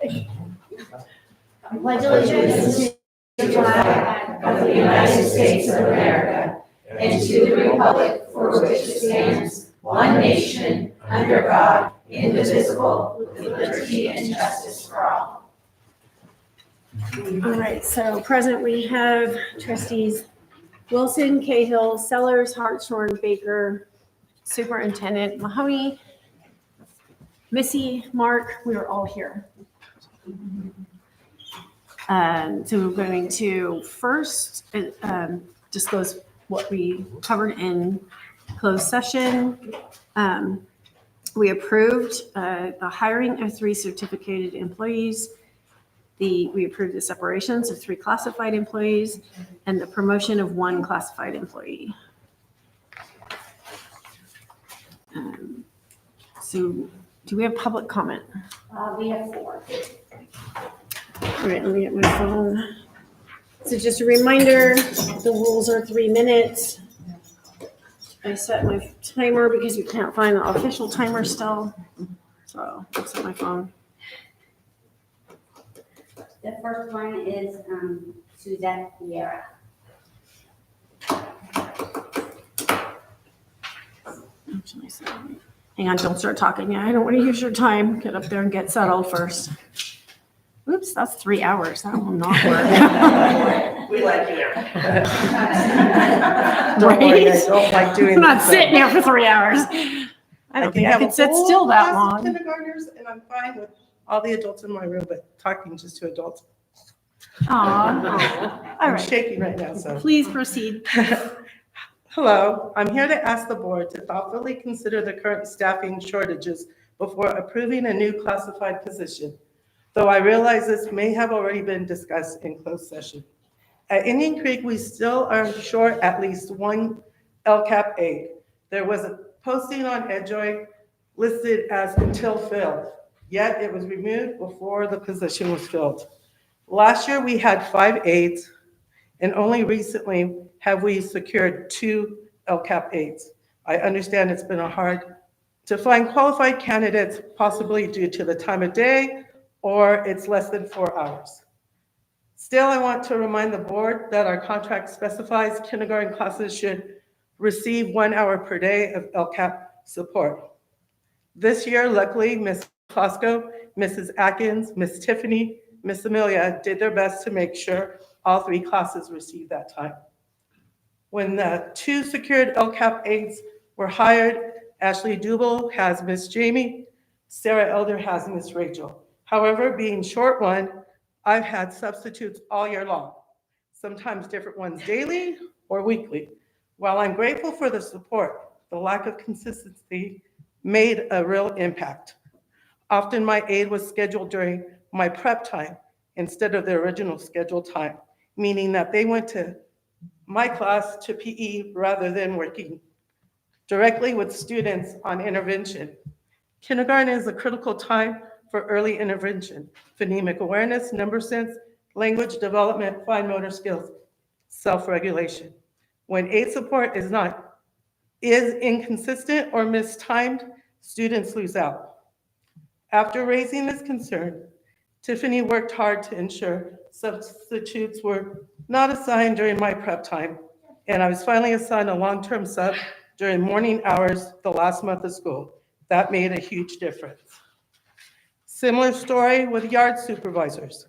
I pledge allegiance to the flag of the United States of America and to the republic for which it stands, one nation, under God, indivisible, with liberty and justice for all. All right, so present we have trustees Wilson, Cahill, Sellers, Hartshorn, Baker, Superintendent Mahoney, Missy, Mark, we are all here. So we're going to first disclose what we covered in closed session. We approved the hiring of 3 certificated employees. We approved the separations of 3 classified employees and the promotion of 1 classified employee. So do we have public comment? We have 4. All right, let me get my phone. So just a reminder, the rules are 3 minutes. I set my timer because we can't find the official timer still. So I'll set my phone. The first one is Suzette Vieira. Actually, so hang on, don't start talking yet. I don't want to use your time. Get up there and get settled first. Oops, that's 3 hours. That will not work. We like you. Don't worry, I don't like doing I'm not this. sitting here for 3 hours. I don't think I could sit still that long. Kindergartners, and I'm fine with all the adults in my room, but talking just to adults. Aw. All I'm right, shaking right now, so. please proceed. Hello, I'm here to ask the board to thoughtfully consider the current staffing shortages before approving a new classified position, though I realize this may have already been discussed in closed session. At Indian Creek, we still are short at least 1 LCAP aide. There was a posting on EdJoy listed as until filled, yet it was removed before the position was filled. Last year, we had 5 aides, and only recently have we secured 2 LCAP aides. I understand it's been hard to find qualified candidates, possibly due to the time of day, or it's less than 4 hours. Still, I want to remind the board that our contract specifies kindergarten classes should receive 1 hour per day of LCAP support. This year, luckily, Ms. Klosko, Mrs. Atkins, Ms. Tiffany, Ms. Amelia did their best to make sure all 3 classes received that time. When the 2 secured LCAP aides were hired, Ashley Dubel has Ms. Jamie, Sarah Elder has Ms. Rachel. However, being short 1, I've had substitutes all year long, sometimes different ones daily or weekly. While I'm grateful for the support, the lack of consistency made a real impact. Often my aide was scheduled during my prep time instead of the original scheduled time, meaning that they went to my class to PE rather than working directly with students on intervention. Kindergarten is a critical time for early intervention, phonemic awareness, number sense, language development, fine motor skills, self-regulation. When aid support is inconsistent or mistimed, students lose out. After raising this concern, Tiffany worked hard to ensure substitutes were not assigned during my prep time, and I was finally assigned a long-term sub during morning hours the last month of school. That made a huge difference. Similar story with yard supervisors.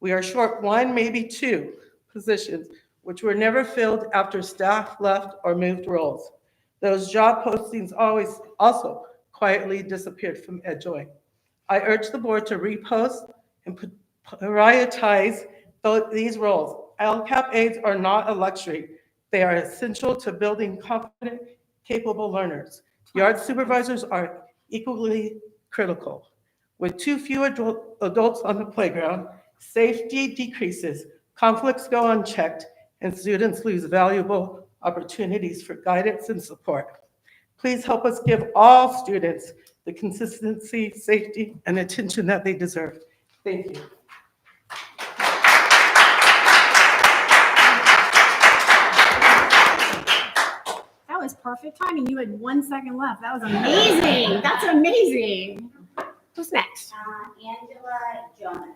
We are short 1, maybe 2 positions, which were never filled after staff left or moved roles. Those job postings always also quietly disappeared from EdJoy. I urge the board to repost and prioritize these roles. LCAP aides are not a luxury. They are essential to building confident, capable learners. Yard supervisors are equally critical. With too few adults on the playground, safety decreases, conflicts go unchecked, and students lose valuable opportunities for guidance and support. Please help us give all students the consistency, safety, and attention that they deserve. Thank you. That was perfect timing. You had 1 second left. That was amazing. That's amazing. Who's next? Angela Jonas.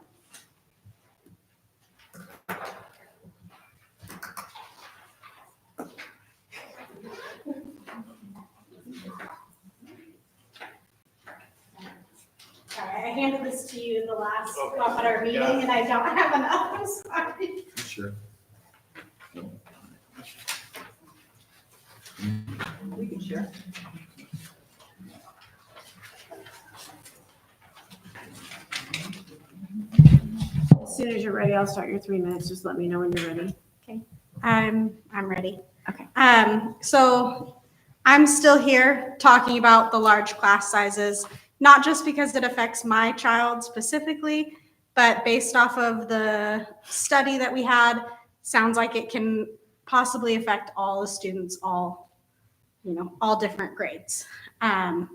Sorry, I handed this to you the last at our meeting, and I don't have enough. I'm sorry. Sure. We can share. As soon as you're ready, I'll start your 3 minutes. Just let me know when you're ready. I'm ready. Okay. So I'm still here talking about the large class sizes, not just because it affects my child specifically, but based off of the study that we had, sounds like it can possibly affect all the students, all different grades. And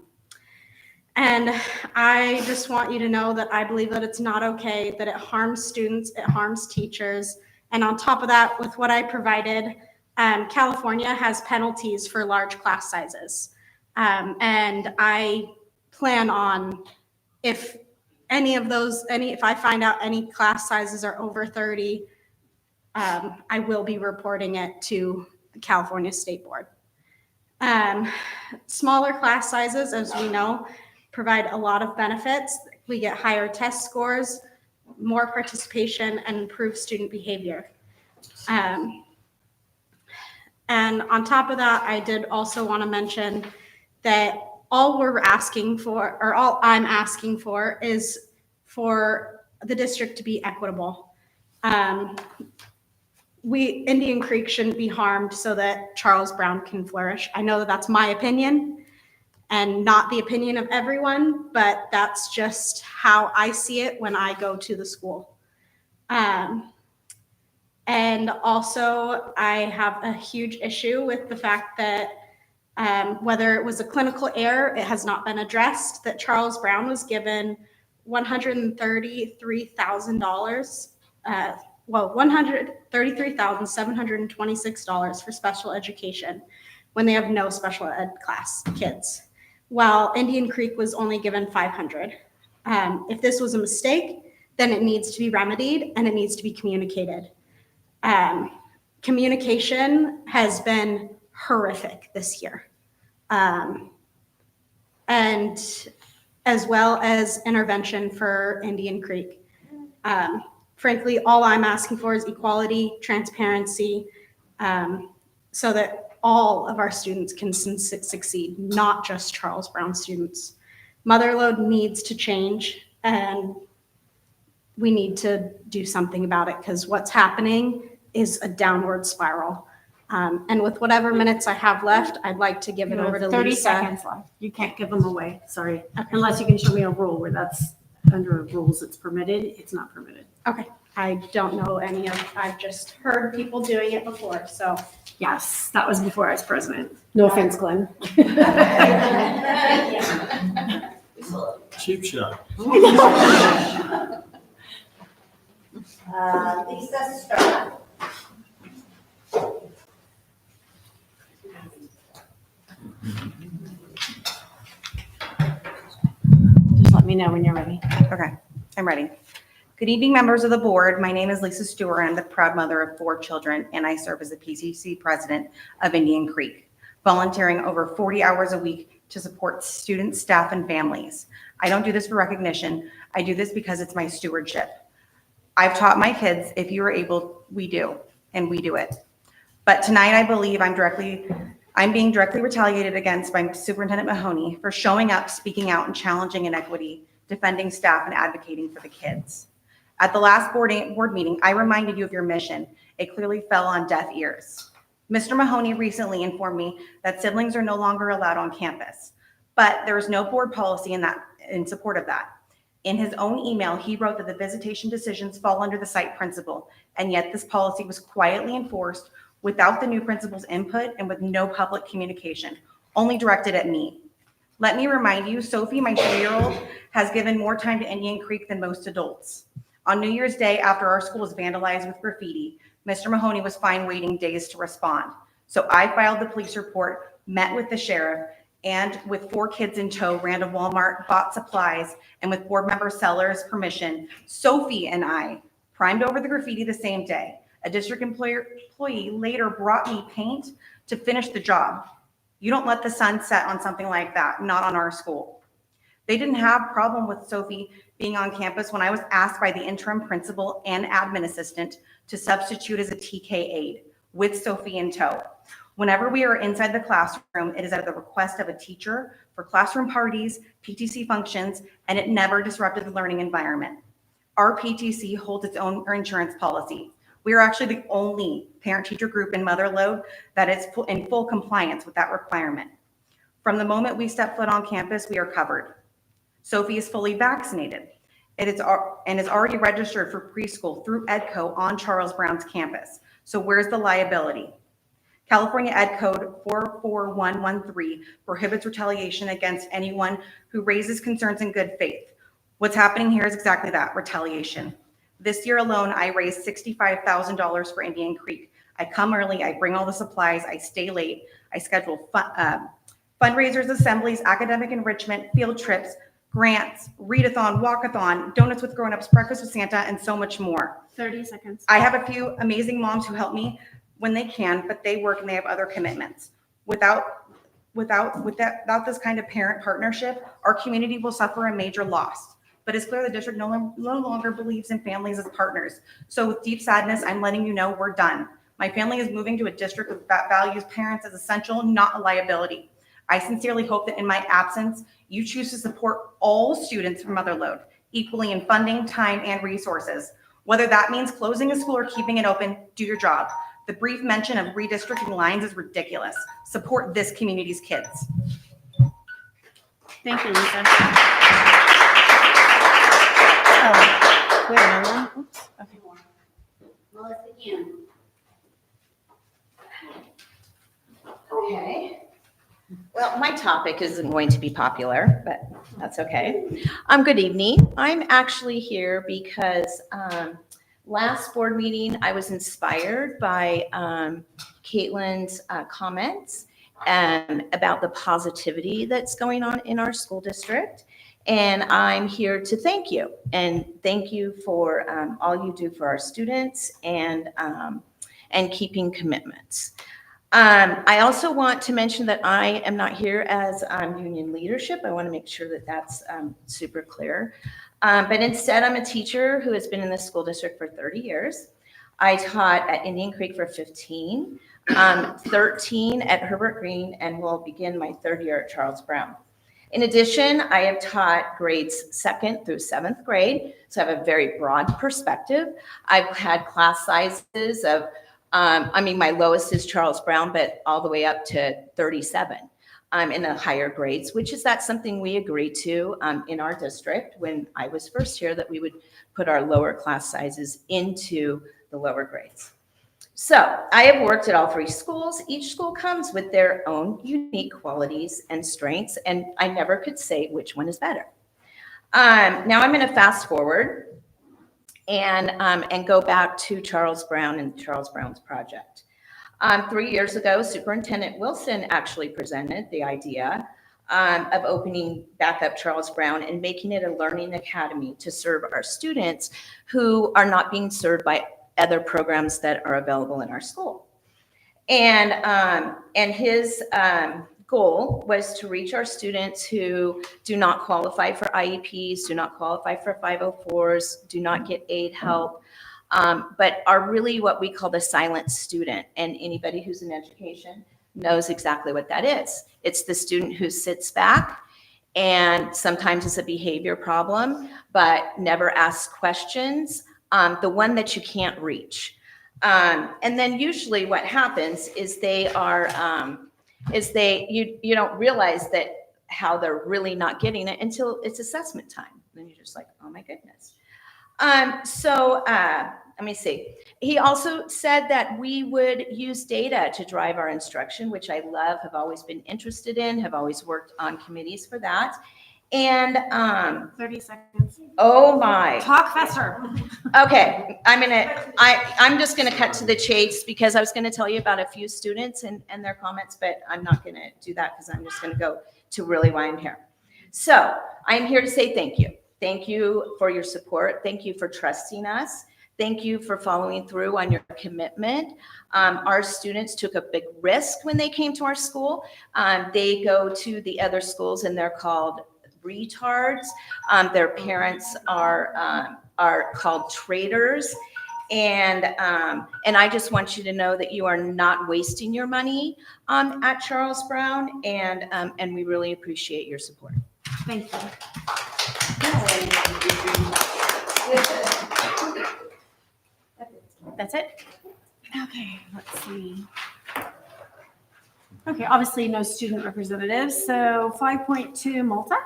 I just want you to know that I believe that it's not okay, that it harms students, it harms teachers. And on top of that, with what I provided, California has penalties for large class sizes. And I plan on, if I find out any class sizes are over 30, I will be reporting it to the California State Board. Smaller class sizes, as we know, provide a lot of benefits. We get higher test scores, more participation, and improved student behavior. And on top of that, I did also want to mention that all I'm asking for is for the district to be equitable. Indian Creek shouldn't be harmed so that Charles Brown can flourish. I know that that's my opinion and not the opinion of everyone, but that's just how I see it when I go to the school. And also, I have a huge issue with the fact that whether it was a clinical error, it has not been addressed, that Charles Brown was given $133,000, $133,726 for special education when they have no special ed class kids, while Indian Creek was only given $500. If this was a mistake, then it needs to be remedied and it needs to be communicated. Communication has been horrific this year. And as well as intervention for Indian Creek. Frankly, all I'm asking for is equality, transparency, so that all of our students can succeed, not just Charles Brown students. Motherload needs to change, and we need to do something about it because what's happening is a downward spiral. And with whatever minutes I have left, I'd like to give it over to 30 Lisa. seconds left. You can't give them away. Sorry. Unless you can show me a rule where that's under rules it's permitted. It's not permitted. Okay, I don't know I've just heard people doing it before, so. Yes, that was before I was president. No offense, Glenn. Cheap shot. Lisa Estrada. Just let me know when you're ready. Okay, I'm ready. Good evening, members of the board. My name is Lisa Stewart. I'm the proud mother of 4 children, and I serve as the PCC president of Indian Creek, volunteering over 40 hours a week to support students, staff, and families. I don't do this for recognition. I do this because it's my stewardship. I've taught my kids, if you are able, we do, and we do it. But tonight, I believe I'm being directly retaliated against by Superintendent Mahoney for showing up, speaking out, and challenging inequity, defending staff, and advocating for the kids. At the last board meeting, I reminded you of your mission. It clearly fell on deaf ears. Mr. Mahoney recently informed me that siblings are no longer allowed on campus, but there is no board policy in support of that. In his own email, he wrote that the visitation decisions fall under the site principal, and yet this policy was quietly enforced without the new principal's input and with no public communication, only directed at me. Let me remind you, Sophie, my 3-year-old, has given more time to Indian Creek than most adults. On New Year's Day, after our school was vandalized with graffiti, Mr. Mahoney was fine waiting days to respond. So I filed the police report, met with the sheriff, and with 4 kids in tow, ran to Walmart, bought supplies, and with board member Sellers' permission, Sophie and I primed over the graffiti the same day. A district employee later brought me paint to finish the job. You don't let the sun set on something like that, not on our school. They didn't have a problem with Sophie being on campus when I was asked by the interim principal and admin assistant to substitute as a TK aide with Sophie in tow. Whenever we are inside the classroom, it is at the request of a teacher for classroom parties, PTC functions, and it never disrupted the learning environment. Our PTC holds its own insurance policy. We are actually the only parent-teacher group in Motherlode that is in full compliance with that requirement. From the moment we step foot on campus, we are covered. Sophie is fully vaccinated. It is already registered for preschool through EDCO on Charles Brown's campus. So where's the liability? California Ed Code 44113 prohibits retaliation against anyone who raises concerns in good faith. What's happening here is exactly that, retaliation. This year alone, I raised $65,000 for Indian Creek. I come early, I bring all the supplies, I stay late, I schedule fundraisers, assemblies, academic enrichment, field trips, grants, readathon, walkathon, donuts with grown-ups, breakfast with Santa, and so much more. 30 seconds. I have a few amazing moms who help me when they can, but they work and they have other commitments. Without this kind of parent partnership, our community will suffer a major loss. But it's clear the district no longer believes in families as partners. So with deep sadness, I'm letting you know we're done. My family is moving to a district that values parents as essential, not a liability. I sincerely hope that in my absence, you choose to support all students from Motherlode, equally in funding, time, and resources. Whether that means closing a school or keeping it open, do your job. The brief mention of redistricting lines is ridiculous. Support this community's kids. Thank you, Lisa. Oh, wait, another one? Oops. Okay. Melissa Young. Okay. Well, my topic isn't going to be popular, but that's okay. Good evening. I'm actually here because last board meeting, I was inspired by Caitlin's comments about the positivity that's going on in our school district. And I'm here to thank you. And thank you for all you do for our students and keeping commitments. I also want to mention that I am not here as union leadership. I want to make sure that that's super clear. But instead, I'm a teacher who has been in the school district for 30 years. I taught at Indian Creek for 15, 13 at Herbert Green, and will begin my 3rd year at Charles Brown. In addition, I have taught grades 2nd through 7th grade, so I have a very broad perspective. I've had class sizes of my lowest is Charles Brown, but all the way up to 37 in the higher grades, which is that something we agreed to in our district when I was first here, that we would put our lower class sizes into the lower grades. So I have worked at all 3 schools. Each school comes with their own unique qualities and strengths, and I never could say which one is better. Now I'm going to fast forward and go back to Charles Brown and Charles Brown's project. 3 years ago, Superintendent Wilson actually presented the idea of opening back up Charles Brown and making it a learning academy to serve our students who are not being served by other programs that are available in our school. And his goal was to reach our students who do not qualify for IEPs, do not qualify for 504s, do not get aid help, but are really what we call the silent student. And anybody who's in education knows exactly what that is. It's the student who sits back, and sometimes it's a behavior problem, but never asks questions, the one that you can't reach. And then usually what happens is they are, you don't realize that how they're really not getting it until it's assessment time. Then you're just like, oh my goodness. Let me see. He also said that we would use data to drive our instruction, which I love, have always been interested in, have always worked on committees for that. And, 30 seconds. oh my. Talk faster. Okay, I'm just gonna cut to the chase because I was gonna tell you about a few students and their comments, but I'm not gonna do that because I'm just gonna go to really why I'm here. So I'm here to say thank you. Thank you for your support. Thank you for trusting us. Thank you for following through on your commitment. Our students took a big risk when they came to our school. They go to the other schools and they're called retards. Their parents are called traitors. And I just want you to know that you are not wasting your money at Charles Brown, and we really appreciate your support. Thank you. That's it? Okay, let's see. Okay, obviously no student representatives, so 5.2 Malta.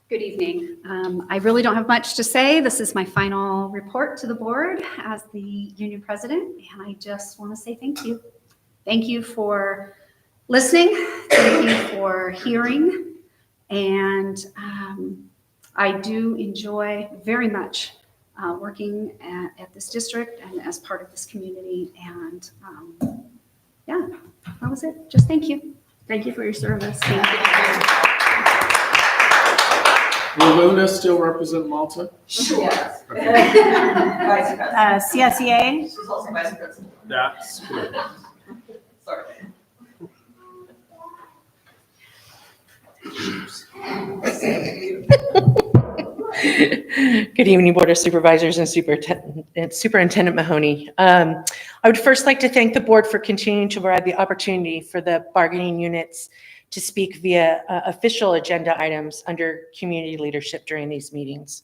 Good evening. I really don't have much to say. This is my final report to the board as the union president, and I just want to say thank you. Thank you for listening. Thank you for hearing. And I do enjoy very much working at this district and as part of this community. And yeah, that was it. Just thank you. Thank you for your service. Thank you. Will Luna still represent Malta? Yes. Okay. CSEA. She's also vice president. That's good. Sorry. Good evening, Board of Supervisors and Superintendent Mahoney. I would first like to thank the board for continuing to provide the opportunity for the bargaining units to speak via official agenda items under community leadership during these meetings.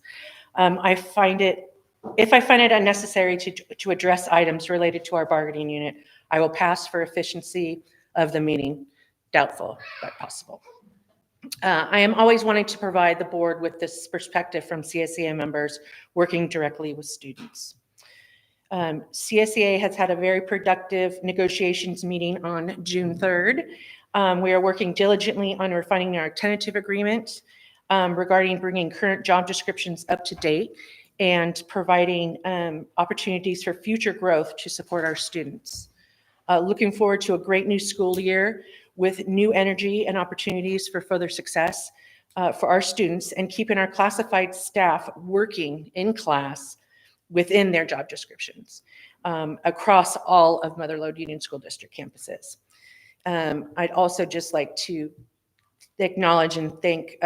If I find it unnecessary to address items related to our bargaining unit, I will pass for efficiency of the meeting. Doubtful, but possible. I am always wanting to provide the board with this perspective from CSEA members working directly with students. CSEA has had a very productive negotiations meeting on June 3rd. We are working diligently on refining our tentative agreement regarding bringing current job descriptions up to date and providing opportunities for future growth to support our students. Looking forward to a great new school year with new energy and opportunities for further success for our students and keeping our classified staff working in class within their job descriptions across all of Mother Lode Union School District campuses. I'd also just like to acknowledge and thank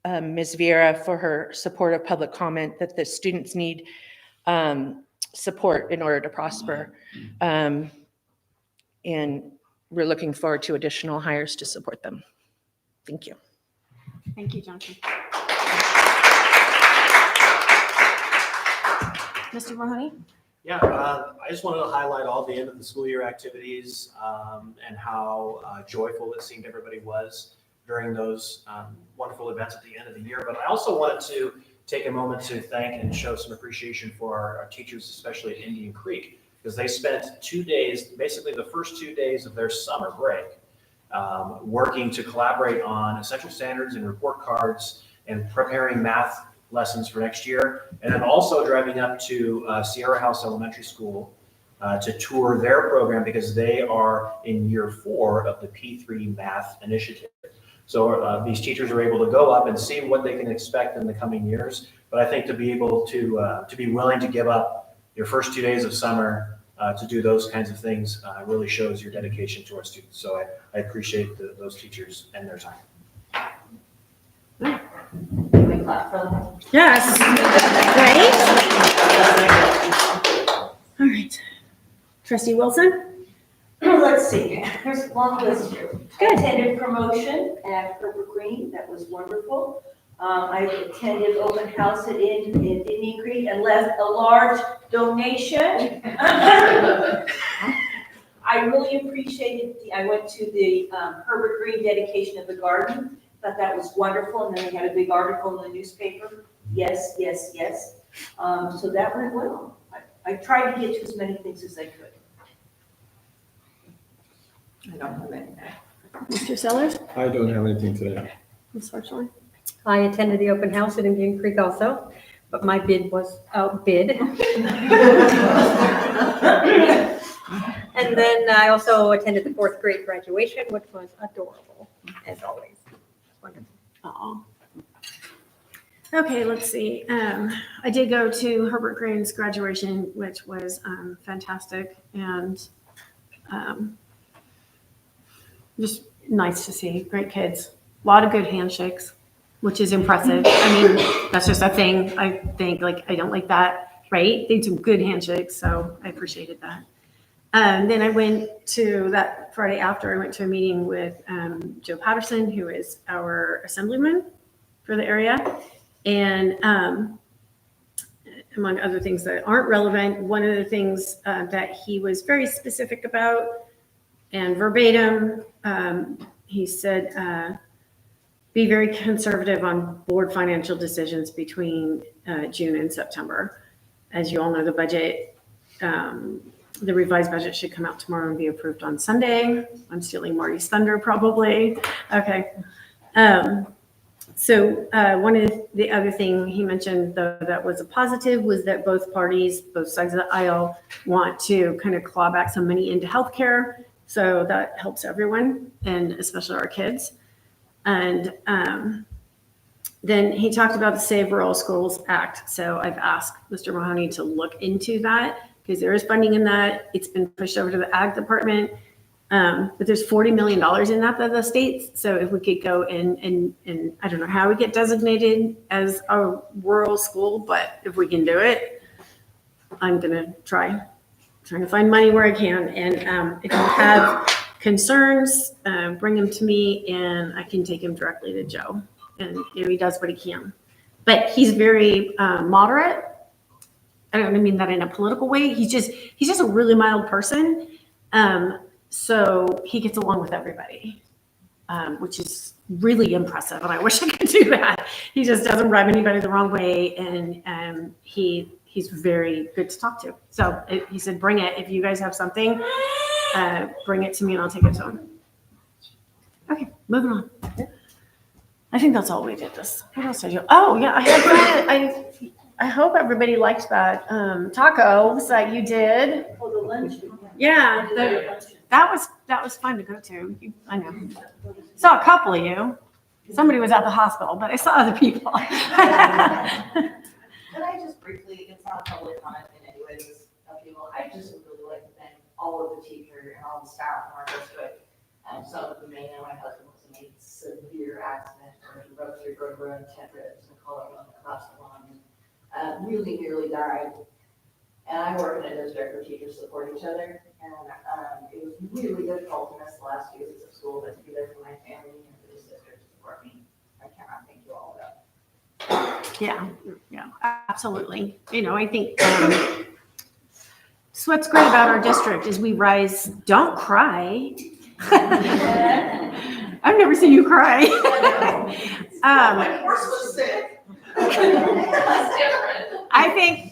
Ms. Vieira for her support of public comment that the students need support in order to prosper. And we're looking forward to additional hires to support them. Thank you. Thank you, Johnson. Mr. Mahoney? Yeah, I just wanted to highlight all the end of the school year activities and how joyful it seemed everybody was during those wonderful events at the end of the year. But I also wanted to take a moment to thank and show some appreciation for our teachers, especially at Indian Creek, because they spent 2 days, basically the first 2 days of their summer break, working to collaborate on essential standards and report cards and preparing math lessons for next year, and then also driving up to Sierra House Elementary School to tour their program because they are in year 4 of the P3 Math Initiative. So these teachers are able to go up and see what they can expect in the coming years. But I think to be able to be willing to give up your first 2 days of summer to do those kinds of things really shows your dedication to our students. So I appreciate those teachers and their time. Yes. Right? All right. Trustee Wilson? Let's see, there's a long list here. Good. Attended promotion at Herbert Green, that was wonderful. I attended open house at Indian Creek and left a large donation. I really appreciated, I went to the Herbert Green dedication of the garden. Thought that was wonderful, and then they had a big article in the newspaper. Yes, yes, yes. So that went well. I tried to get to as many things as I could. I don't have anything. Mr. Sellers? I don't have anything today. Ms. Hartshorn? I attended the open house at Indian Creek also, but my bid was outbid. And then I also attended the 4th grade graduation, which was adorable, as always. Wonderful. Aw. Okay, let's see. I did go to Herbert Green's graduation, which was fantastic and just nice to see. Great kids. A lot of good handshakes, which is impressive. I mean, that's just a thing. I think, like, I don't like that, right? They do good handshakes, so I appreciated that. Then I went to that Friday after, I went to a meeting with Joe Patterson, who is our assemblyman for the area. And among other things that aren't relevant, one of the things that he was very specific about and verbatim, he said, be very conservative on board financial decisions between June and September. As you all know, the budget, the revised budget should come out tomorrow and be approved on Sunday. I'm stealing Marty's thunder probably. Okay. So one of the other thing he mentioned, though, that was a positive was that both parties, both sides of the aisle, want to kind of claw back some money into healthcare. So that helps everyone, and especially our kids. And then he talked about the Save Rural Schools Act. So I've asked Mr. Mahoney to look into that because there is funding in that. It's been pushed over to the Ag Department. But there's $40 million in that by the states. So if we could go and I don't know how we get designated as a rural school, but if we can do it, I'm gonna trying to find money where I can. And if you have concerns, bring them to me and I can take him directly to Joe. And he does what he can. But he's very moderate. I don't mean that in a political way. He's just a really mild person. So he gets along with everybody, which is really impressive. And I wish I could do that. He just doesn't rub anybody the wrong way. And he's very good to talk to. So he said, bring it. If you guys have something, bring it to me and I'll take it to him. Okay, moving on. I think that's all we did this. What else did I do? Oh, yeah, I hope everybody liked that tacos that you did. Oh, the lunch. Yeah, that was fun to go to. I know. Saw a couple of you. Somebody was at the hospital, but I saw other people. Can I just briefly, it's not a public comment in any way, this people, I just would really like to thank all of the teachers and all the staff in our district. Some of you may know my husband was in a severe accident where he broke 3 vertebrae and 10 ribs and collarbone across the lung. Really nearly died. And I work in a district where teachers support each other. And it was really difficult to miss the last few weeks of school, but to be there for my family and for this district to support me. I cannot thank you all enough. Yeah, absolutely. You know, I think so what's great about our district is we rise, don't cry. I've never seen you cry. My horse was sick. That's different. I think,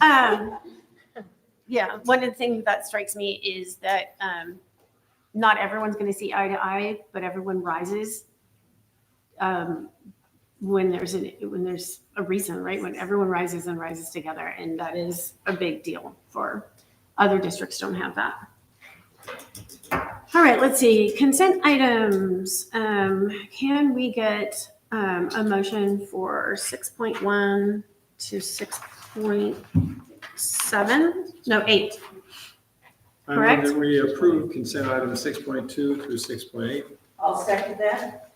yeah, one of the things that strikes me is that not everyone's going to see eye to eye, but everyone rises when there's a reason, right? When everyone rises and rises together, and that is a big deal. For other districts don't have that. All right, let's see. Consent items. Can we get a motion for 6.1 to 6.7? No, 8. I Correct. move that we approve consent items 6.2 through 6.8. I'll second that.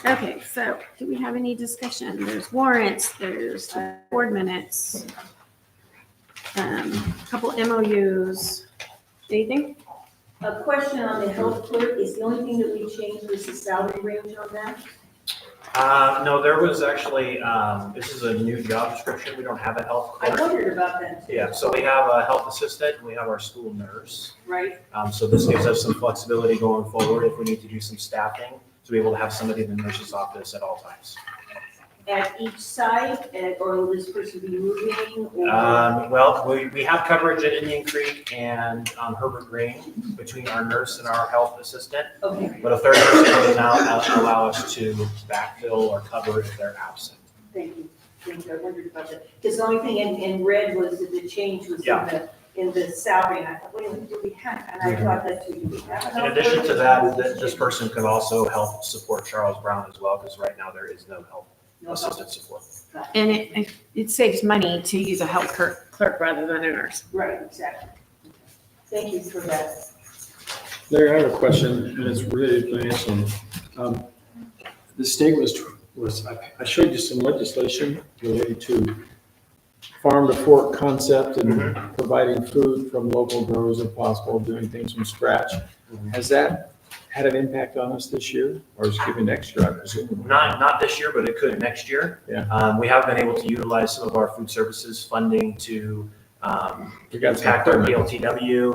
Okay, so do we have any discussion? There's warrants, there's board minutes, a couple MOUs. Anything? A question on the health clerk, is the only thing that we changed was the salary range on that? No, there was actually, this is a new job description. We don't have a health I clerk. wondered about that too. Yeah, so we have a health assistant and we have our school nurse. Right? So this gives us some flexibility going forward if we need to do some staffing to be able to have somebody in the nurse's office at all times. at each site, or will this person be moving? Or Well, we have coverage at Indian Creek and on Herbert Green between our nurse and our health assistant. Okay, But a third person will now allow us to backfill or cover if they're absent. thank you. Thank you. I wondered about that. Because the only thing in red was that the change was in the salary, and I thought, wait a minute, do we have? And I thought that too, do we have? In addition to that, this person could also help support Charles Brown as well, because right now there is no health assistant support. And it saves money to use a health clerk rather than a nurse. Right, exactly. Thank you for that. Larry, I have a question, and it's related to financial. The state was, I showed you some legislation related to farm to fork concept and providing food from local growers if possible, doing things from scratch. Has that had an impact on us this year, or is it giving next year, I presume? Not this year, but it could next year. Yeah. We have been able to utilize some of our food services funding to We got some impact our equipment. PLTW,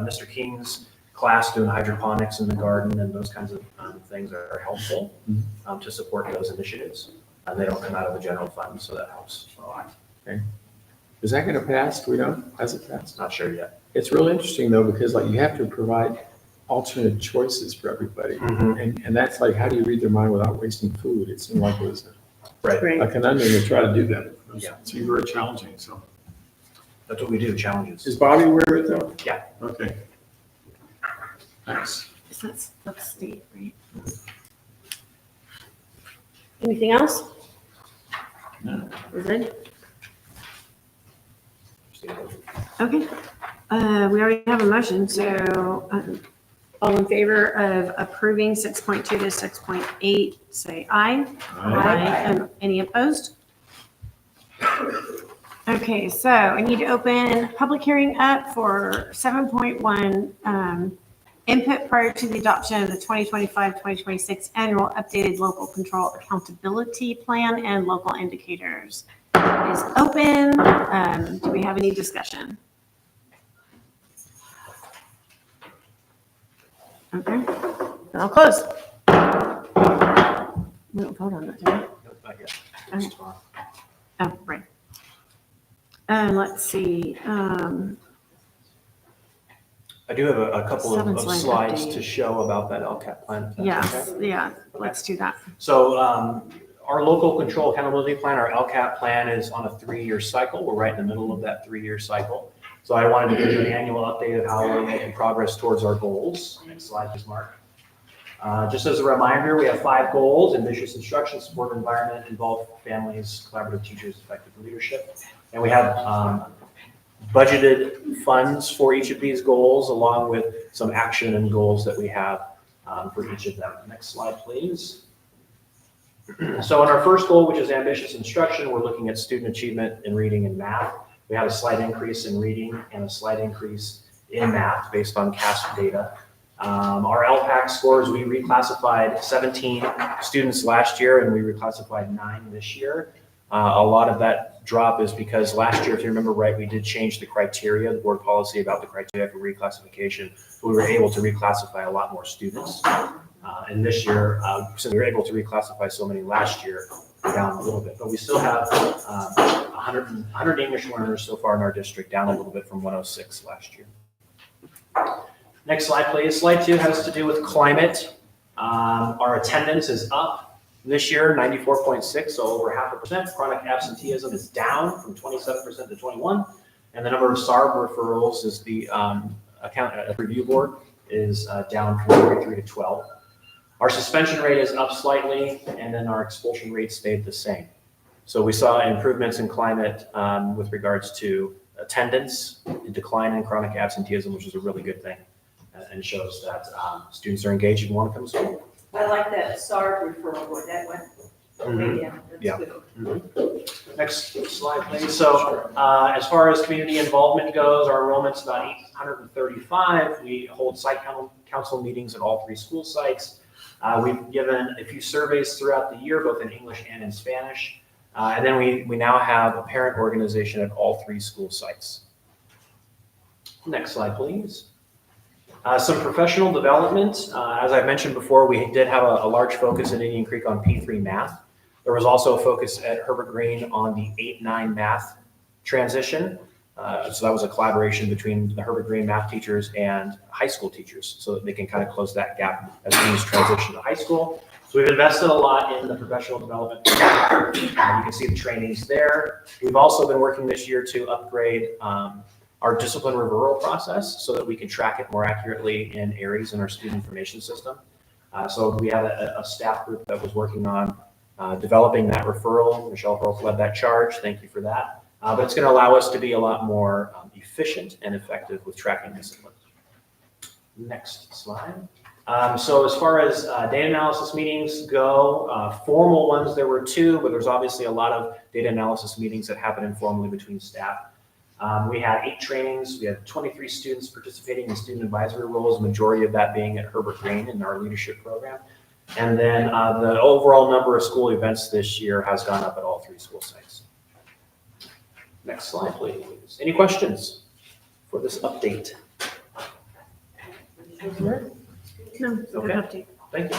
Mr. King's class doing hydroponics in the garden, and those kinds of things are helpful to support those initiatives. They don't come out of the general fund, so that helps a lot. Is that gonna pass? Do we know? Has it passed? Not sure yet. It's real interesting though, because like you have to provide alternate choices for everybody. And that's like, how do you read their mind without wasting food? It seemed like it was Right. a conundrum to try to do that. Yeah. It's very challenging, so. That's what we do, challenges. Is Bobby aware of it though? Yeah. Okay. Thanks. That's state, right? Anything else? No. We're good? Okay. We already have a motion, so all in favor of approving 6.2 to 6.8, say aye. And any opposed? Okay, so I need to open public hearing up for 7.1, input prior to the adoption of the 2025-2026 annual updated local control accountability plan and local indicators. It is open. Do we have any discussion? Okay, then I'll close. We don't vote on that, do we? Nope, not yet. Okay. It's tomorrow. Oh, right. And let's see, I do have a couple Seven of slide slides update. to show about that LCAP plan. if that's yes, okay. yeah, let's do that. So our local control accountability plan, our LCAP plan, is on a 3-year cycle. We're right in the middle of that 3-year cycle. So I wanted to give you an annual update of how we're making progress towards our goals. Next slide, please, Mark. Just as a reminder, we have 5 goals: ambitious instruction, support environment, involve families, collaborative teachers, effective leadership. And we have budgeted funds for each of these goals, along with some action and goals that we have for each of them. Next slide, please. So in our first goal, which is ambitious instruction, we're looking at student achievement in reading and math. We had a slight increase in reading and a slight increase in math based on CASP data. Our LPAC scores, we reclassified 17 students last year and we reclassified 9 this year. A lot of that drop is because last year, if you remember right, we did change the criteria, the board policy about the criteria for reclassification. We were able to reclassify a lot more students. And this year, since we were able to reclassify so many last year, we're down a little bit. But we still have 100 English learners so far in our district, down a little bit from 106 last year. Next slide, please. Slide 2 has to do with climate. Our attendance is up this year, 94.6, so over 0.5%. Chronic absenteeism is down from 27% to 21%. And the number of SARB referrals is the account review board is down from 33 to 12. Our suspension rate is up slightly, and then our expulsion rate stayed the same. So we saw improvements in climate with regards to attendance, a decline in chronic absenteeism, which is a really good thing, and shows that students are engaged and want to come to school. I like that SARB referral board, that went way down. That's Yeah. good. Next slide, please. So as far as community involvement goes, our enrollment's about 835. We hold site council meetings at all 3 school sites. We've given a few surveys throughout the year, both in English and in Spanish. And then we now have a parent organization at all 3 school sites. Next slide, please. Some professional development. As I've mentioned before, we did have a large focus in Indian Creek on P3 math. There was also a focus at Herbert Green on the 8-9 math transition. So that was a collaboration between the Herbert Green math teachers and high school teachers so that they can kind of close that gap as students transition to high school. So we've invested a lot in the professional development. You can see the trainings there. We've also been working this year to upgrade our discipline referral process so that we can track it more accurately in ARIES in our student information system. So we had a staff group that was working on developing that referral. Michelle Hurth led that charge. Thank you for that. But it's going to allow us to be a lot more efficient and effective with tracking discipline. Next slide. So as far as data analysis meetings go, formal ones, there were 2, but there's obviously a lot of data analysis meetings that happen informally between staff. We had 8 trainings. We had 23 students participating in student advisory roles, the majority of that being at Herbert Green in our leadership program. And then the overall number of school events this year has gone up at all 3 school sites. Next slide, please. Any questions for this update? No, good Okay. update. Thank you.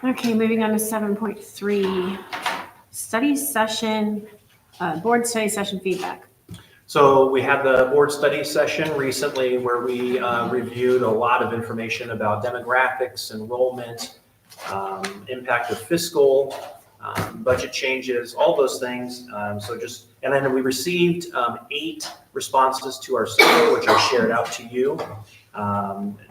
Okay, moving on to 7.3, study session, board study session feedback. So we had the board study session recently where we reviewed a lot of information about demographics, enrollment, impact of fiscal, budget changes, all those things. And then we received 8 responses to our survey, which I shared out to you.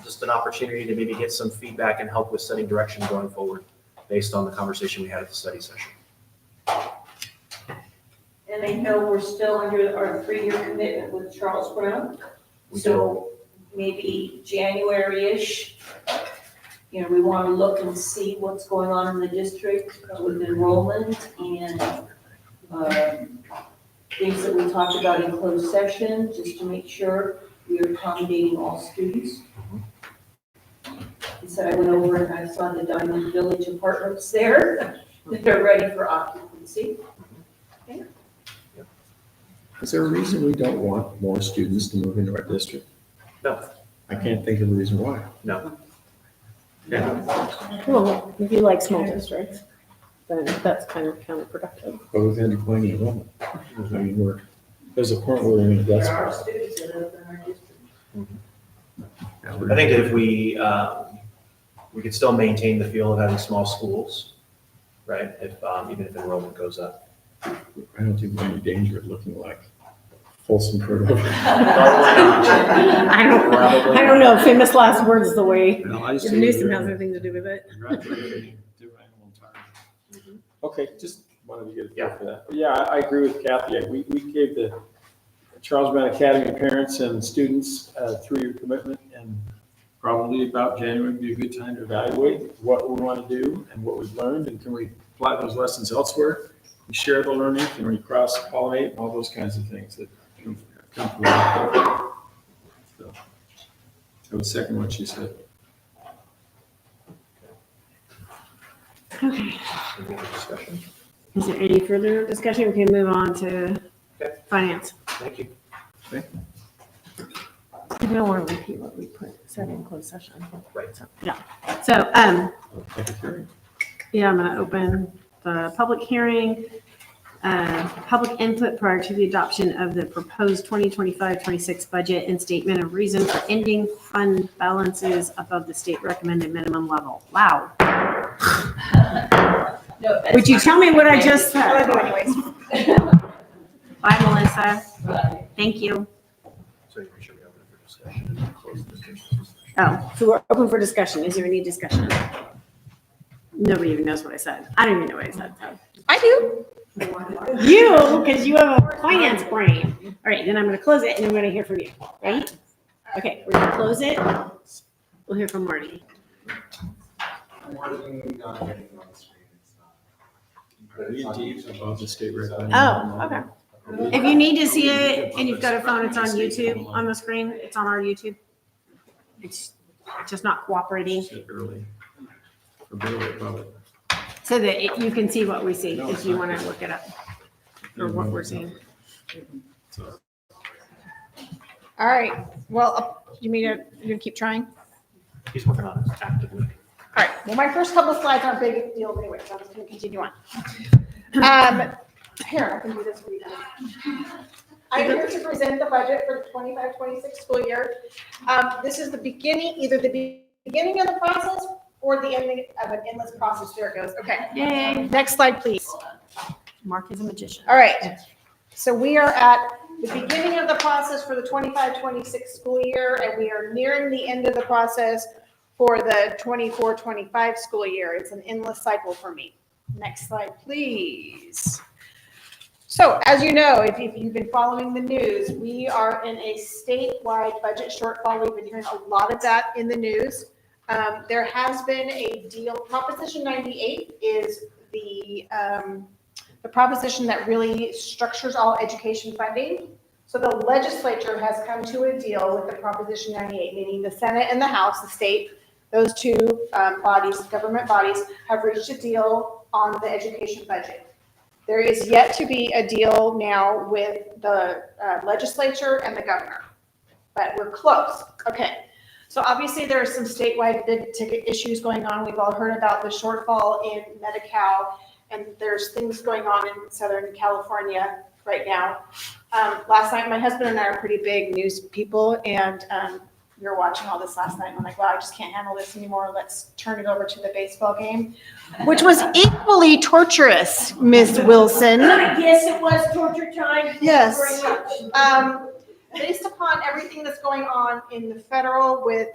Just an opportunity to maybe get some feedback and help with setting direction going forward based on the conversation we had at the study session. And I know we're still under our 3-year commitment with Charles Brown. So maybe January-ish, we want to look and see what's going on in the district with enrollment and things that we talked about in closed session, just to make sure we are accommodating all students. He said I went over and I saw the Diamond Village apartments there that are ready for occupancy. Is there a reason we don't want more students to move into our district? No. I can't think of a reason why. No. Well, if you like small districts, then that's kind of counterproductive. But we've had declining enrollment. I mean, there's a point where we're in a death There are spot. students that live in our district. I think that if we could still maintain the feel of having small schools, right? Even if enrollment goes up. I don't think we're in danger of looking like Folsom Prairie. I don't know if famous last words the way No, I just Gavin Newsom has anything to do with it. Okay, just wanted to get a feel for that. But yeah, I agree with Kathy. We gave the Charles Brown Academy parents and students a 3-year commitment, and probably about January would be a good time to evaluate what we want to do and what we've learned, and can we apply those lessons elsewhere? We share the learning, can we cross-pollinate, and all those kinds of things that come from that. So, I would second what she said. Okay. Any other discussion? Is there any further discussion? We can move on to Okay. finance. Thank you. I don't want to repeat what we said in closed session. Right. So, yeah. So, Public hearing. yeah, I'm going to open the public hearing. Public input prior to the adoption of the proposed 2025-26 budget and statement of reason for ending fund balances above the state recommended minimum level. Wow. Would you tell me what I just said? Bye, Melissa. Thank you. So you make sure we open it for discussion and then close the discussion. Oh, so we're open for discussion. Is there any discussion? Nobody even knows what I said. I don't even know what I said. So. I do. You, because you have a finance brain. All right, then I'm going to close it and I'm going to hear from you. Right? Okay, we're going to close it. We'll hear from Marty. Above the state recommended. Oh, okay. If you need to see it and you've got a phone, it's on YouTube on the screen. It's on our YouTube. It's just not cooperating Said early. Or barely above it. so that you can see what we see if you want to look it up or what we're seeing. All right, well, you gonna keep trying? He's working on it actively. All right, Well, my first couple slides aren't big deal anyway, so I'm just gonna continue on. Here, I can do this for you guys. I'm here to present the budget for the 25-26 school year. This is the beginning, either the beginning of the process or the ending of an endless process. There it goes. Okay. Yay. Next slide, please. Mark is a magician. All right. So we are at the beginning of the process for the 25-26 school year, and we are nearing the end of the process for the 24-25 school year. It's an endless cycle for me. Next slide, please. So as you know, if you've been following the news, we are in a statewide budget shortfall. We've been hearing a lot of that in the news. There has been a deal. Proposition 98 is the proposition that really structures all education funding. So the legislature has come to a deal with the Proposition 98, meaning the Senate and the House, the state, those two bodies, government bodies, have reached a deal on the education budget. There is yet to be a deal now with the legislature and the governor, but we're close. Okay, so obviously there are some statewide big ticket issues going on. We've all heard about the shortfall in Medi-Cal, and there's things going on in Southern California right now. Last night, my husband and I are pretty big news people, and we were watching all this last night, and I'm like, wow, I just can't handle this anymore. Let's turn it over to the baseball game, which was equally torturous, Miss Wilson. Yes, it was torture time. Yes. Thank you very much. Based upon everything that's going on in the federal with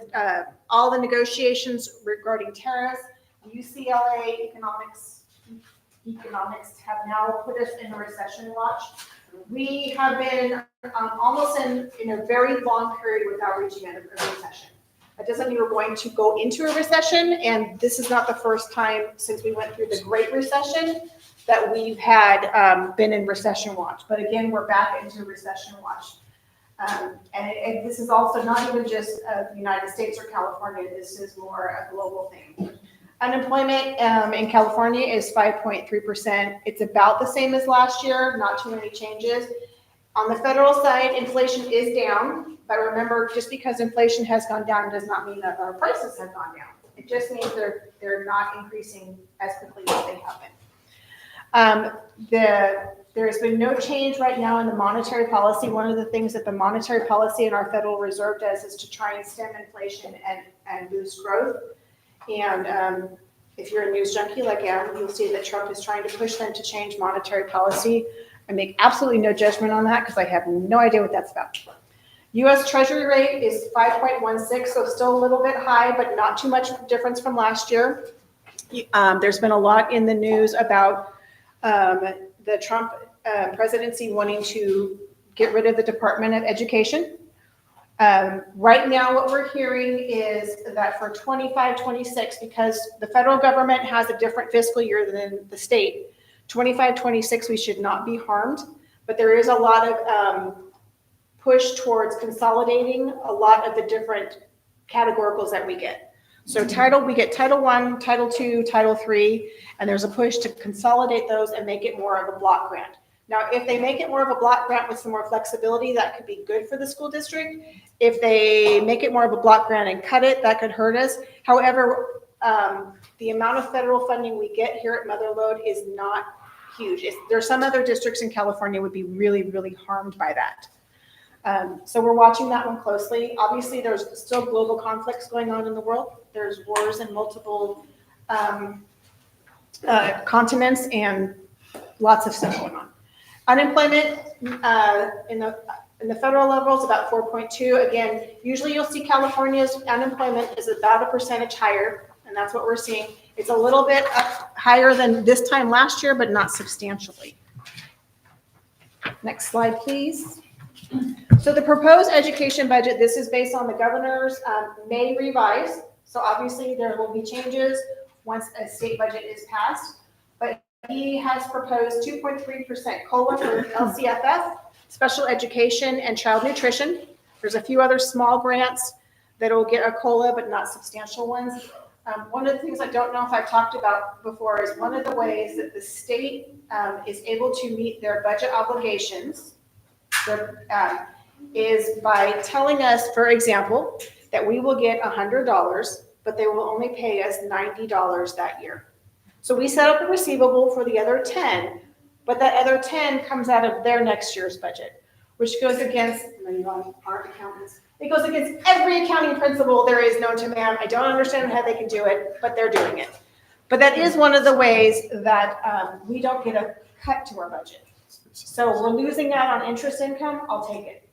all the negotiations regarding tariffs, UCLA economics have now put us in a recession watch. We have been almost in a very long period without reaching a recession. That doesn't mean we're going to go into a recession, and this is not the first time since we went through the Great Recession that we've had been in recession watch. But again, we're back into recession watch. And this is also not even just the United States or California. This is more a global thing. Unemployment in California is 5.3%. It's about the same as last year, not too many changes. On the federal side, inflation is down, but remember, just because inflation has gone down does not mean that our prices have gone down. It just means they're not increasing as quickly as they have been. There has been no change right now in the monetary policy. One of the things that the monetary policy in our Federal Reserve does is to try and stem inflation and boost growth. And if you're a news junkie like I am, you'll see that Trump is trying to push them to change monetary policy. I make absolutely no judgment on that because I have no idea what that's about. U.S. Treasury rate is 5.16, so still a little bit high, but not too much difference from last year. There's been a lot in the news about the Trump presidency wanting to get rid of the Department of Education. Right now, what we're hearing is that for 25-26, because the federal government has a different fiscal year than the state, 25-26, we should not be harmed, but there is a lot of push towards consolidating a lot of the different categoricals that we get. So we get Title I, Title II, Title III, and there's a push to consolidate those and make it more of a block grant. Now, if they make it more of a block grant with some more flexibility, that could be good for the school district. If they make it more of a block grant and cut it, that could hurt us. However, the amount of federal funding we get here at Motherlode is not huge. There are some other districts in California would be really, really harmed by that. So we're watching that one closely. Obviously, there's still global conflicts going on in the world. There's wars in multiple continents and lots of stuff going on. Unemployment in the federal level is about 4.2. Again, usually you'll see California's unemployment is about a percentage higher, and that's what we're seeing. It's a little bit higher than this time last year, but not substantially. Next slide, please. So the proposed education budget, this is based on the governor's May revise. So obviously there will be changes once a state budget is passed. But he has proposed 2.3% COLA for LCFF, special education, and child nutrition. There's a few other small grants that will get a COLA, but not substantial ones. One of the things I don't know if I've talked about before is one of the ways that the state is able to meet their budget obligations is by telling us, for example, that we will get $100, but they will only pay us $90 that year. So we set up a receivable for the other 10, but that other 10 comes out of their next year's budget, which goes against, our accountants. It goes against every accounting principle there is known to man. I don't understand how they can do it, but they're doing it. But that is one of the ways that we don't get a cut to our budget. So we're losing out on interest income, I'll take it.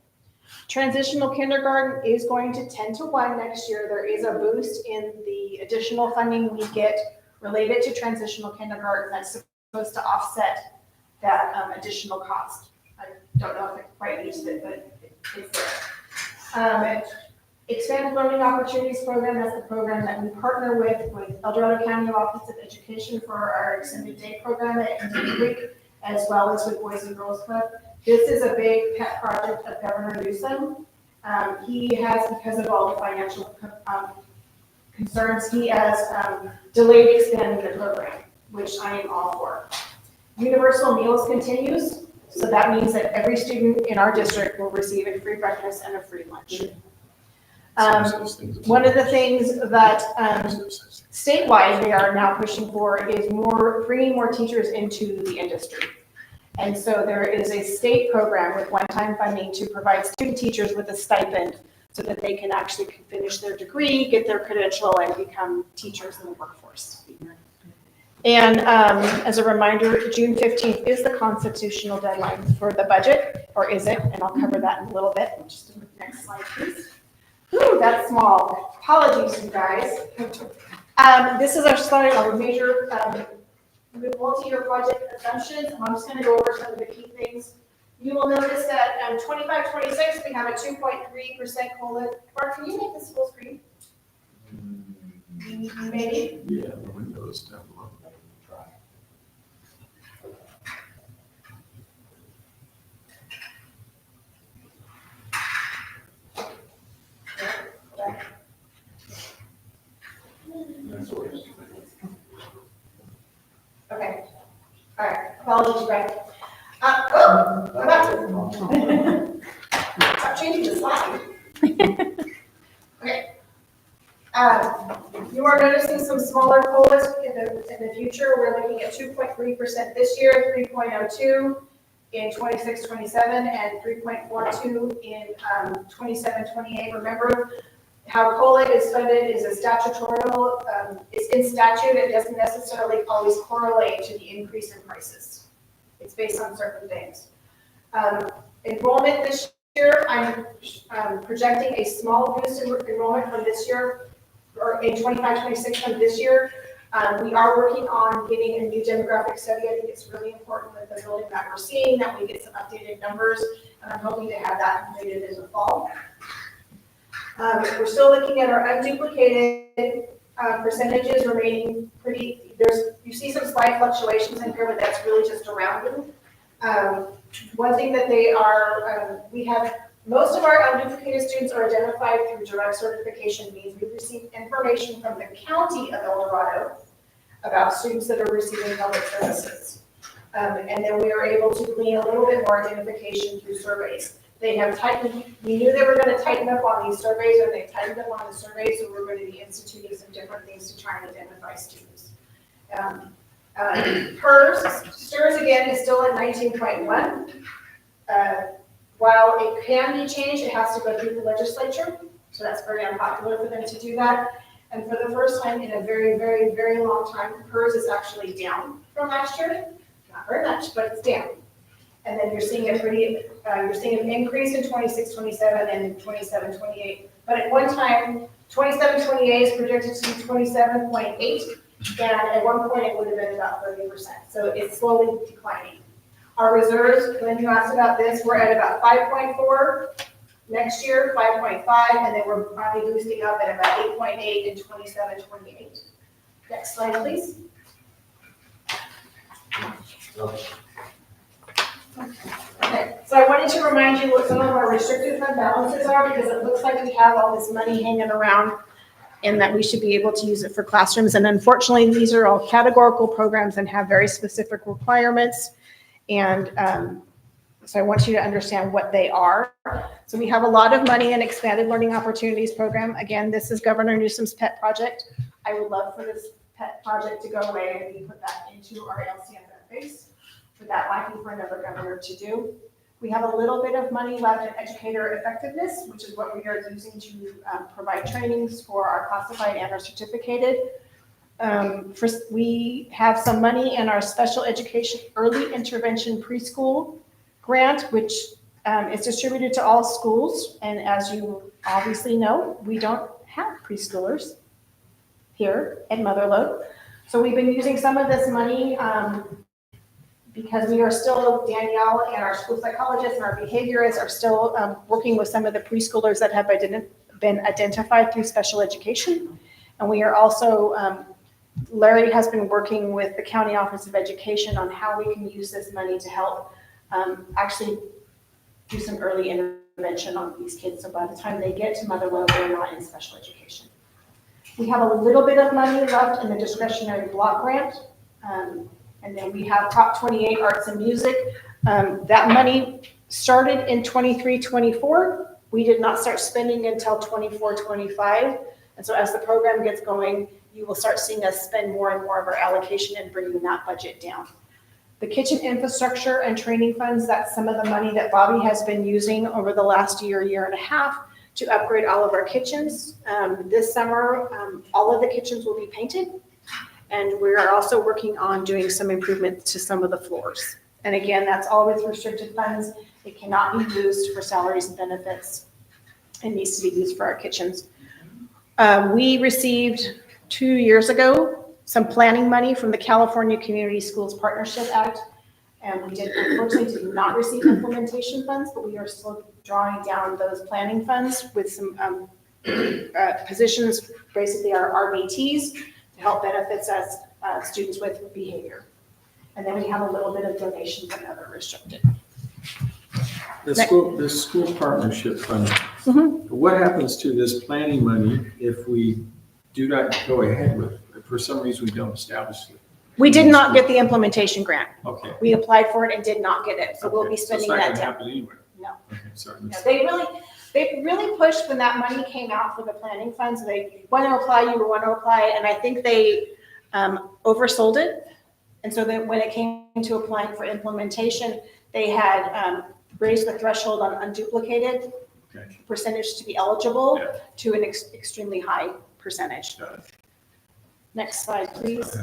Transitional kindergarten is going to 10-1 next year. There is a boost in the additional funding we get related to transitional kindergarten that's supposed to offset that additional cost. I don't know if it quite used it, but it's there. Expanded Learning Opportunities Program, that's the program that we partner with El Dorado County Office of Education for our extended day program at Indian Creek, as well as with Boys and Girls Club. This is a big pet project of Governor Newsom. He has, because of all the financial concerns, he has delayed expanding the program, which I am all for. Universal Meals continues, so that means that every student in our district will receive a free breakfast and a free lunch. One of the things that statewide they are now pushing for is bringing more teachers into the industry. And so there is a state program with one-time funding to provide student teachers with a stipend so that they can actually finish their degree, get their credential, and become teachers in the workforce. And as a reminder, June 15th is the constitutional deadline for the budget, or is it? And I'll cover that in a little bit. Just next slide, please. Ooh, that's small. Apologies, you guys. This is our major multi-year project assumptions. I'm just going to go over some of the key things. You will notice that 25-26, we have a 2.3% COLA. Mark, can you make this full screen? Maybe? Yeah, the windows down below. Okay. All right. Apologies, Greg. Stop changing the slide. Okay. You are noticing some smaller COLAs in the future. We're looking at 2.3% this year, 3.02 in 26-27, and 3.42 in 27-28. Remember, how COLA is funded is a statutory, it's in statute. It doesn't necessarily always correlate to the increase in prices. It's based on certain things. Enrollment this year, I'm projecting a small boost in enrollment from this year, or in 25-26 from this year. We are working on getting a new demographic study. I think it's really important with the building that we're seeing that we get some updated numbers, and I'm hoping to have that completed in the fall. We're still looking at our unduplicated percentages remaining pretty, you see some slight fluctuations in here, but that's really just a rounding. One thing that they are, we have, most of our unduplicated students are identified through direct certification means we receive information from the county of El Dorado about students that are receiving public services. And then we are able to glean a little bit more identification through surveys. They have tightened, we knew they were going to tighten up on these surveys, or they tightened up on the surveys, so we're going to be instituting some different things to try and identify students. STIRS again is still at 19.1. While it can be changed, it has to go through the legislature, so that's very unpopular for them to do that. And for the first time in a very, very, very long time, PERS is actually down from last year. Not very much, but it's down. And then you're seeing you're seeing an increase in 26-27 and 27-28. But at one time, 27-28 is projected to be 27.8, and at one point it would have been about 30%. So it's slowly declining. Our reserves, when you asked about this, we're at about 5.4 next year, 5.5, and then we're finally boosting up at about 8.8 in 27-28. Next slide, please. Okay, so I wanted to remind you what some of our restricted fund balances are, because it looks like we have all this money hanging around and that we should be able to use it for classrooms. And unfortunately, these are all categorical programs and have very specific requirements. And So I want you to understand what they are. So we have a lot of money in Expanded Learning Opportunities Program. Again, this is Governor Newsom's pet project. I would love for this pet project to go away and we put that into our LCFF base, but that might be for another governor to do. We have a little bit of money left in educator effectiveness, which is what we are using to provide trainings for our classified and our certificated. First, we have some money in our special education early intervention preschool grant, which is distributed to all schools. And as you obviously know, we don't have preschoolers here at Motherlode. So we've been using some of this money because we are still, Danielle and our school psychologists and our behaviorists are still working with some of the preschoolers that have been identified through special education. And we are also, Larry has been working with the County Office of Education on how we can use this money to help actually do some early intervention on these kids. So by the time they get to Motherlode, they're not in special education. We have a little bit of money left in the discretionary block grant. And then we have Prop 28 Arts and Music. That money started in 23-24. We did not start spending until 24-25. And so as the program gets going, you will start seeing us spend more and more of our allocation and bringing that budget down. The kitchen infrastructure and training funds, that's some of the money that Bobby has been using over the last year and a half to upgrade all of our kitchens. This summer, all of the kitchens will be painted. And we are also working on doing some improvements to some of the floors. And again, that's all with restricted funds. It cannot be used for salaries and benefits. It needs to be used for our kitchens. We received 2 years ago some planning money from the California Community Schools Partnership Act. And we unfortunately did not receive implementation funds, but we are still drawing down those planning funds with some positions, basically our RBTs, to help benefits as students with behavior. And then we have a little bit of donations and other restricted. The school partnership fund, Mhm. what happens to this planning money if we do not go ahead with it? For some reason, we don't establish it. We did not get the implementation grant. Okay. We applied for it and did not get it, so we'll be Okay, so spending it's not that gonna down. happen anyway. No. Okay, sorry. No, they really pushed when that money came out for the planning funds. They want to apply, you want to apply, and I think they oversold it. And so then when it came to applying for implementation, they had raised the threshold on unduplicated Okay. percentage to be eligible Yeah. to an extremely high percentage. Got it. Next slide, please.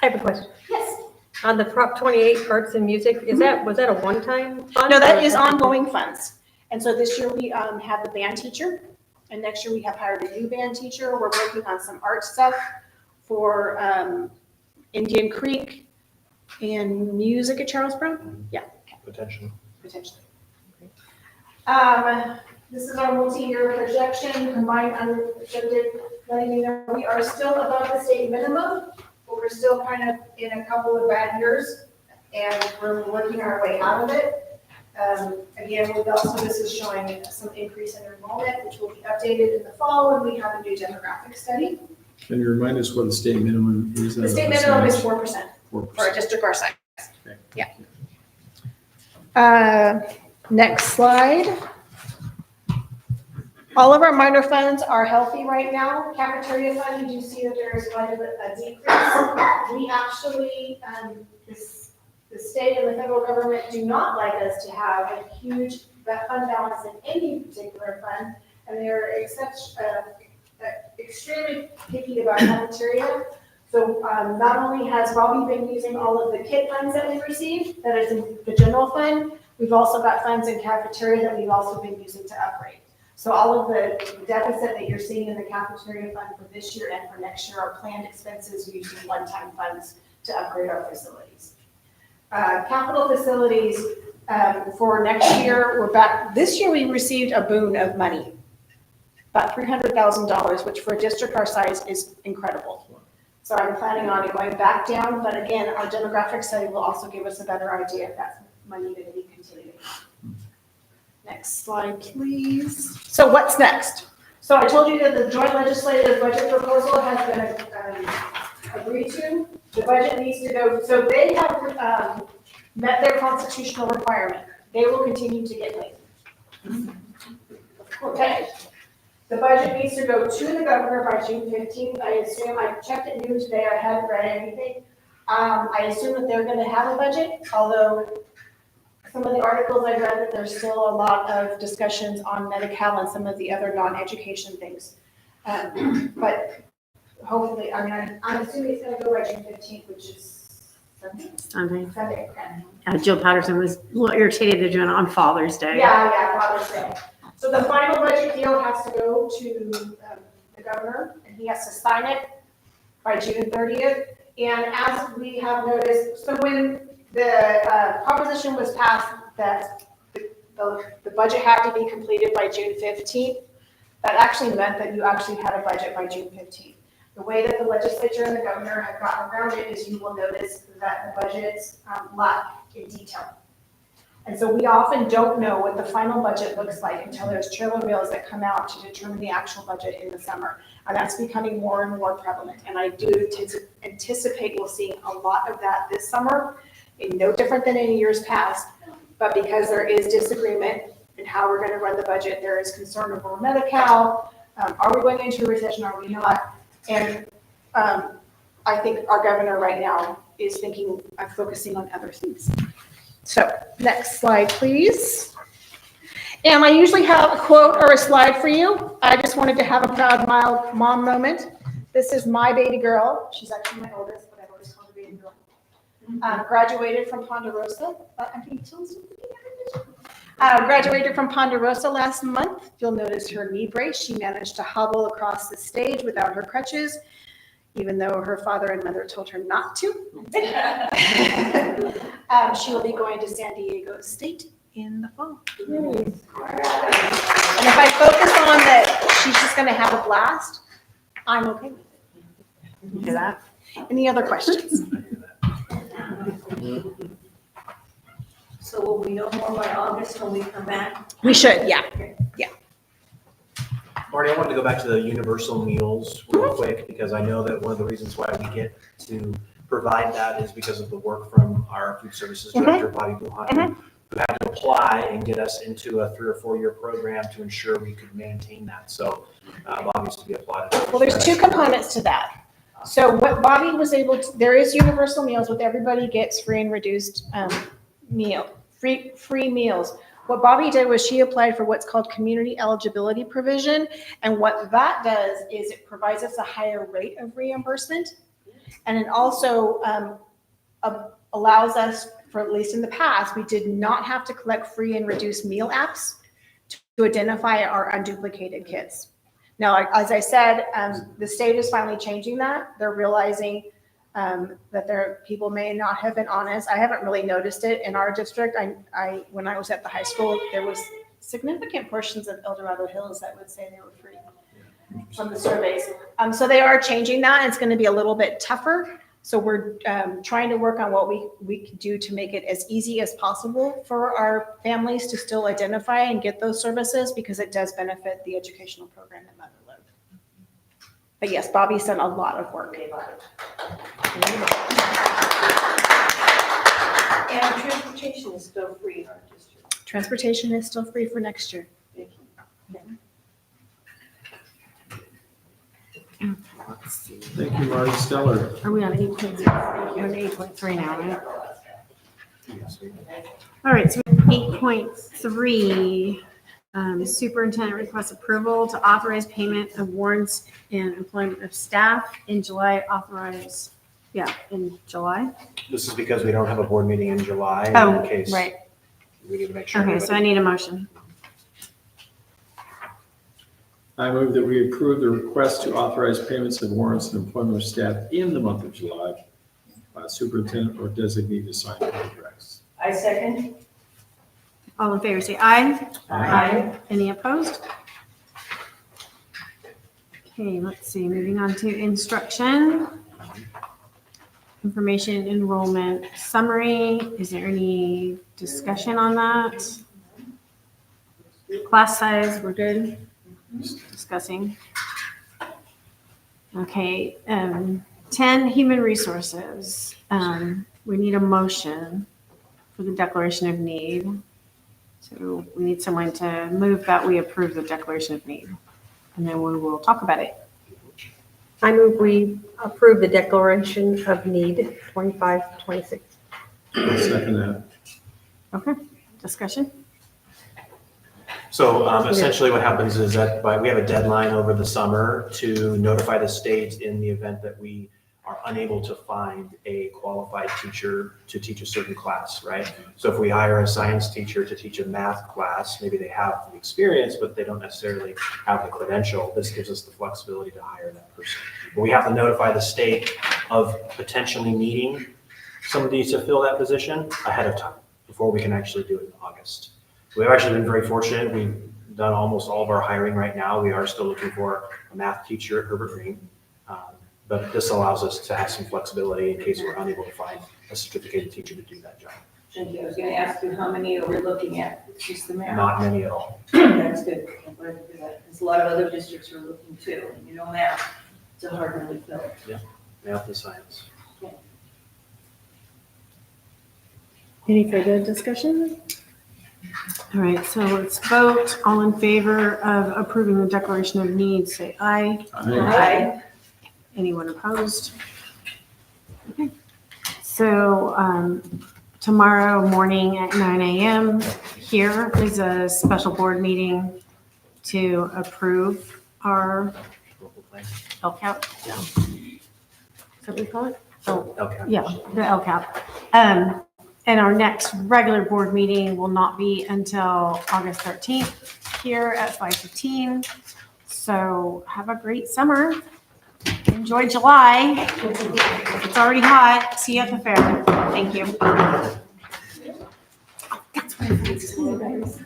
I have a question. Yes. On the Prop 28 Arts and Music, was that a one-time fund? No, that or is ongoing funds. And so this year we have the band teacher, and next year we have hired a new band teacher. We're working on some art stuff for Indian Creek and music at Charles Brown. Yeah, Potentially. potentially. This is our multi-year projection, combined unrestricted, letting you know we are still above the state minimum, but we're still kind of in a couple of bad years, and we're working our way out of it. Again, this is showing some increase in enrollment, which will be updated in the fall when we have a new demographic study. Can you remind us what the state minimum is? The state minimum is 4% 4%. for a district our size. Okay. Yeah. Next slide. All of our minor funds are healthy right now. Cafeteria fund, you do see that there is quite a decrease. We actually, the state and the federal government do not like us to have a huge fund balance in any particular fund, and they're extremely picky about cafeteria. So not only has Bobby been using all of the kit funds that we received, that is in the general fund, we've also got funds in cafeteria that we've also been using to upgrade. So all of the deficit that you're seeing in the cafeteria fund for this year and for next year are planned expenses using one-time funds to upgrade our facilities. Capital facilities for next year, we're back. This year we received a boon of money, about $300,000, which for a district our size is incredible. So I'm planning on it going back down, but again, our demographic study will also give us a better idea if that's money going to be continuing. Next slide, please. So what's next? So I told you that the joint legislative budget proposal has been agreed to. The budget needs to go, so they have met their constitutional requirement. they will continue to get late. Okay. The budget needs to go to the governor by June 15th. I assume, I checked it noon today, I haven't read anything. I assume that they're gonna have a budget, although some of the articles I read that there's still a lot of discussions on Medi-Cal and some of the other non-education things. But hopefully, I mean, I'm assuming it's gonna go by June 15th, which is Sunday. Sunday, okay. Jill Patterson was a little irritated they're doing it on Father's Day. Yeah, Father's Day. So the final budget deal has to go to the governor, and he has to sign it by June 30th. And as we have noticed, so when the proposition was passed that the budget had to be completed by June 15th, that actually meant that you actually had a budget by June 15th. The way that the legislature and the governor have gotten around it is you will notice that the budgets lack in detail. And so we often don't know what the final budget looks like until there's trailer bills that come out to determine the actual budget in the summer. And that's becoming more and more prevalent. And I do anticipate we'll see a lot of that this summer, and no different than in years past. But because there is disagreement in how we're going to run the budget, there is concern over Medi-Cal. Are we going into a recession? Are we not? And I think our governor right now is thinking of focusing on other things. So next slide, please. And I usually have a quote or a slide for you. I just wanted to have a proud mom moment. This is my baby girl. She's actually my oldest, but I've always called her baby girl. Graduated from Ponderosa. Graduated from Ponderosa last month. You'll notice her knee brace. She managed to hobble across the stage without her crutches, even though her father and mother told her not to. She will be going to San Diego State in the fall. And if I focus on that she's just gonna have a blast, I'm okay with it. You hear that? Any other questions? So will we know more by August when we come back? We should, yeah. Marty, I wanted to go back to the universal meals real quick, because I know that one of the reasons why we get to provide that is because of the work from our food services director, Bobby Buhan, who had to apply and get us into a 3 or 4 year program to ensure we could maintain that. So Bobby's to be applauded. Well, there's two components to that. So what Bobby was able to, there is universal meals with everybody gets free and reduced free meals. What Bobby did was she applied for what's called community eligibility provision. And what that does is it provides us a higher rate of reimbursement. And it also allows us, for at least in the past, we did not have to collect free and reduced meal apps to identify our unduplicated kids. Now, as I said, the state is finally changing that. They're realizing that people may not have been honest. I haven't really noticed it in our district. When I was at the high school, there was significant portions of El Dorado Hills that would say they were free from the surveys. So they are changing that. It's going to be a little bit tougher. So we're trying to work on what we can do to make it as easy as possible for our families to still identify and get those services, because it does benefit the educational program at Motherlode. But yes, Bobby's done a lot of work. And transportation is still free in our district. Transportation is still free for next year. Thank you, Marty Stellar. Are we on 8.0? We're on 8.3 now, right? All right, so 8.3, superintendent requests approval to authorize payment of warrants and employment of staff in July, in July. This is because we don't have a board meeting in July. Oh, in case right. We need to make sure. Okay, so I need a motion. I move that we approve the request to authorize payments of warrants and employment of staff in the month of July by superintendent or designee to sign contracts. I second. All in favor, say aye. Aye. Any opposed? Okay, let's see, moving on to instruction. Information enrollment summary. Is there any discussion on that? Class size, we're good? Discussing. Okay, 10, human resources. We need a motion for the declaration of need. So we need someone to move that we approve the declaration of need. And then we will talk about it. I move we approve the declaration of need 25-26. I'll second that. Okay, discussion? So essentially what happens is that we have a deadline over the summer to notify the state in the event that we are unable to find a qualified teacher to teach a certain class, right? So if we hire a science teacher to teach a math class, maybe they have the experience, but they don't necessarily have the credential. This gives us the flexibility to hire that person. But we have to notify the state of potentially needing somebody to fill that position ahead of time before we can actually do it in August. We've actually been very fortunate. We've done almost all of our hiring right now. We are still looking for a math teacher at Herbert Green. But this allows us to have some flexibility in case we're unable to find a certificated teacher to do that job. Thank you. I was gonna ask you how many are we looking at? It's just the math. Not many at all. That's good. I'm glad to hear that. Because a lot of other districts are looking too, and you know math, it's a hard one to fill. Math and science. Any further discussion? All right, so let's vote. All in favor of approving the declaration of needs, say aye. Aye. Anyone opposed? Okay. So tomorrow morning at 9 a.m. here is a special board meeting to approve our Local plan. LCAP. Yeah. Is that what we call it? Oh, Okay. yeah, the LCAP. And our next regular board meeting will not be until August 13th here at 5:15. So have a great summer. Enjoy July. It's already hot. See you at the fair. Thank you. That's what I was saying, guys.